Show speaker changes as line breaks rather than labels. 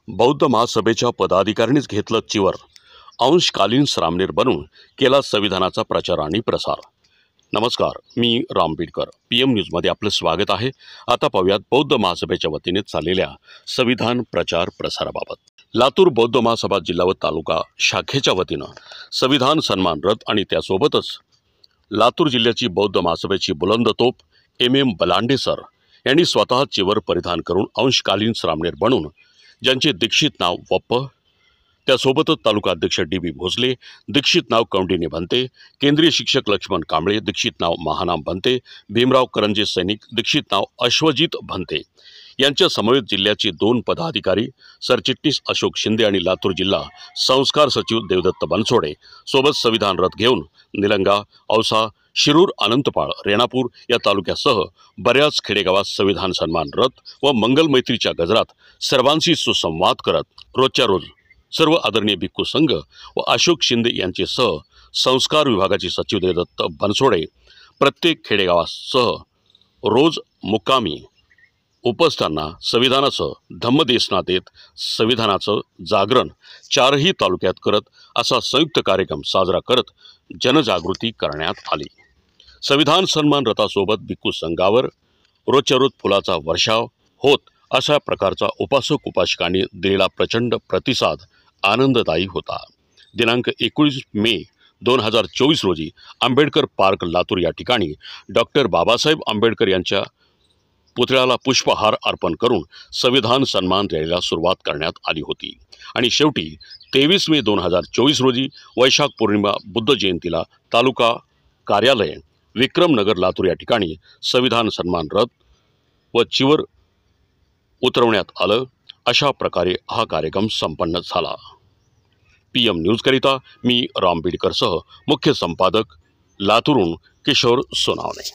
बौद्ध महासभेच्या पदाधिकाऱ्यांनीच घेतलं चिवर, अंशकालीन सामनेर बनून केला संविधानाचा प्रचार आणि प्रसार। नमस्कार, मी राम बीडकर, PM न्यूजमध्ये आपलं स्वागत आहे। आता पाहूयात बौद्ध महासभेच्या वतीने चाललेल्या संविधान प्रचार प्रसाराबाबत। लातूर बौद्ध महासभा जिल्हा व तालुका शाखेच्या वतीनं संविधान सन्मान रथ आणि त्यासोबतच लातूर जिल्ह्याची बौद्ध महासभेची बुलंद तोप MM बलांडे सर यांनी स्वतः चिवर परिधान करून अंशकालीन सामनेर बनून ज्यांचे दीक्षित नाव वप्प, त्यासोबतच तालुका अध्यक्ष DB भोसले, दीक्षित नाव कौंडिन्य भंते, केंद्रीय शिक्षक लक्ष्मण कांबळे, दीक्षित नाव महानाम भंते, भीमराव करंजे सैनिक, दीक्षित नाव अश्वजित भंते यांच्या समवेत जिल्ह्याचे 2 पदाधिकारी सरचिटणीस अशोक शिंदे आणि लातूर जिल्हा संस्कार सचिव देवदत्त बनसोडे सोबत संविधान रथ घेऊन निलंगा, औसा, शिरूर, अनंतपाळ, रेणापूर या तालुक्यासह बऱ्याच खेडेगावात संविधान सन्मान रथ व मंगल मैत्रीच्या गजरात सर्वांशी सुसंवाद करत रोजच्या रोज सर्व आदरणीय भिक्खू संघ व अशोक शिंदे यांचे सह संस्कार विभागाचे सचिव देवदत्त बनसोडे प्रत्येक खेडेगावासह रोज मुक्कामी उपस्थांना संविधानाचं धम्मदेशना देत संविधानाचं जागरण 4ही तालुक्यात करत असा संयुक्त कार्यक्रम साजरा करत जनजागृती करण्यात आली। संविधान सन्मान रथासोबत भिक्खू संघावर रोजच्या रोज फुलाचा वर्षाव होत अशा प्रकारचा उपासक उपासकांनी दिलेला प्रचंड प्रतिसाद आनंददायी होता। दिनांक 19 मे 2024 रोजी आंबेडकर पार्क लातूर या ठिकाणी डॉक्टर बाबासाहेब आंबेडकर यांच्या पुतळ्याला पुष्पहार अर्पण करून संविधान सन्मान रॅलीला सुरुवात करण्यात आली होती आणि शेवटी 23 मे 2024 रोजी वैशाख पौर्णिमा बुद्ध जयंतीला तालुका कार्यालय विक्रमनगर लातूर या ठिकाणी संविधान सन्मान रथ व चिवर उतरवण्यात आलं। अशा प्रकारे हा कार्यक्रम संपन्न झाला। PM न्यूजकरिता मी राम बीडकरसह मुख्य संपादक लातूरहून किशोर सोनावणे।